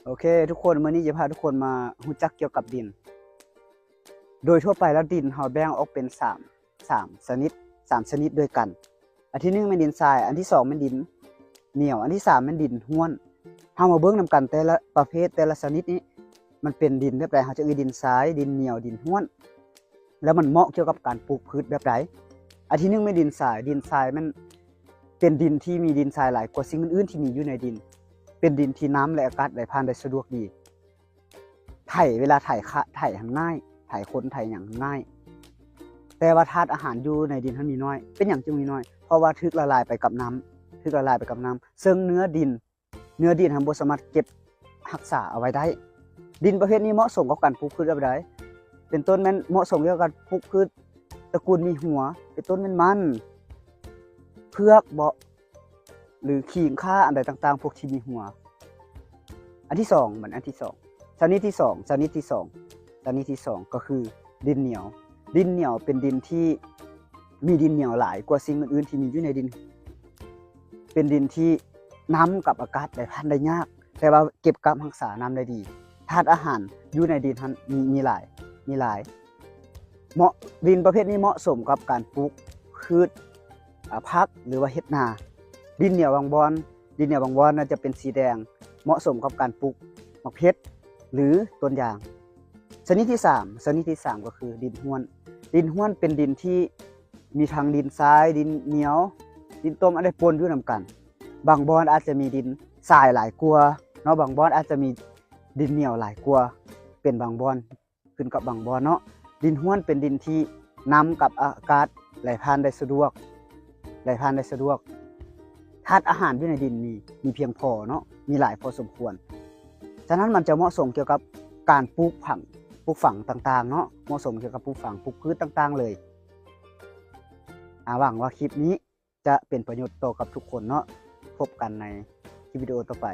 โอเคทุกคนมื้อนี้จะพาทุกคนมารู้จักเกี่ยวกับดินโดยทั่วไปแล้วดินเฮาแบ่งออกเป็น3ชนิดด้วยกันอันที่1แม่นดินทรายอันที่2แม่นดินเหนียวอันที่3แม่นดินห้วนเฮามาเบิ่งนำกันแต่ละประเภทแต่ละชนิดนี้มันเป็นดินแบบใดเฮาจะดินทรายดินเหนียวดินห้วนแล้วมันเหมาะเกี่ยวกับการปลูกพืชแบบใดอันที่1แม่นดินทรายมันเป็นดินที่มีดินทรายหลายกว่าสิ่งอื่นๆที่มีอยู่ในดินเป็นดินที่น้ำและอากาศไหลผ่านได้สะดวกดีเวลาไถหันง่ายไถคนไถหยังง่ายแต่ว่าธาตุอาหารอยู่ในดินมันมีน้อยเป็นหยังจึงมีน้อยเพราะว่าถูกละลายไปกับน้ำซึ่งเนื้อดินมันบ่สามารถเก็บรักษาเอาไว้ได้ดินประเภทนี้เหมาะสมกับการปลูกพืชแบบใดเป็นต้นแม่นเหมาะสมกับการปลูกพืชตระกูลมีหัวเป็นต้นแม่นมันเผือกเบาะหรือขิงข่าอันใดต่างๆพวกที่มีหัวอันที่2ชนิดที่2ก็คือดินเหนียวเป็นดินที่มีดินเหนียวหลายกว่าสิ่งอื่นๆที่มีอยู่ในดินเป็นดินที่น้ำกับอากาศไหลผ่านได้ยากแต่ว่าเก็บกักรักษาน้ำได้ดีธาตุอาหารอยู่ในดินมีหลายเหมาะดินประเภทนี้เหมาะสมกับการปลูกพืชผักหรือว่าเฮ็ดนาดินเหนียวบางบอนน่าจะเป็นสีแดงเหมาะสมกับการปลูกมะเขือหรือต้นยางชนิดที่3ก็คือดินห้วนเป็นดินที่มีทั้งดินทรายดินเหนียวดินต้มอันใดปนอยู่นำกันบางบอนอาจจะมีดินทรายหลายกว่าเนาะบางบอนอาจจะมีดินเหนียวหลายกว่าเป็นบางบอนขึ้นกับบางบอนเนาะดินห้วนเป็นดินที่น้ำกับอากาศไหลผ่านได้สะดวกธาตุอาหารอยู่ในดินมีเพียงพอเนาะมีหลายพอสมควรฉะนั้นมันจะเหมาะสมเกี่ยวกับการปลูกฝังต่างๆเนาะเหมาะสมเกี่ยวกับปลูกฝังปลูกพืชต่างๆเลยหวังว่าคลิปนี้จะเป็นประโยชน์ต่อกับทุกคนเนาะพบกันในคลิปวิดีโอต่อไป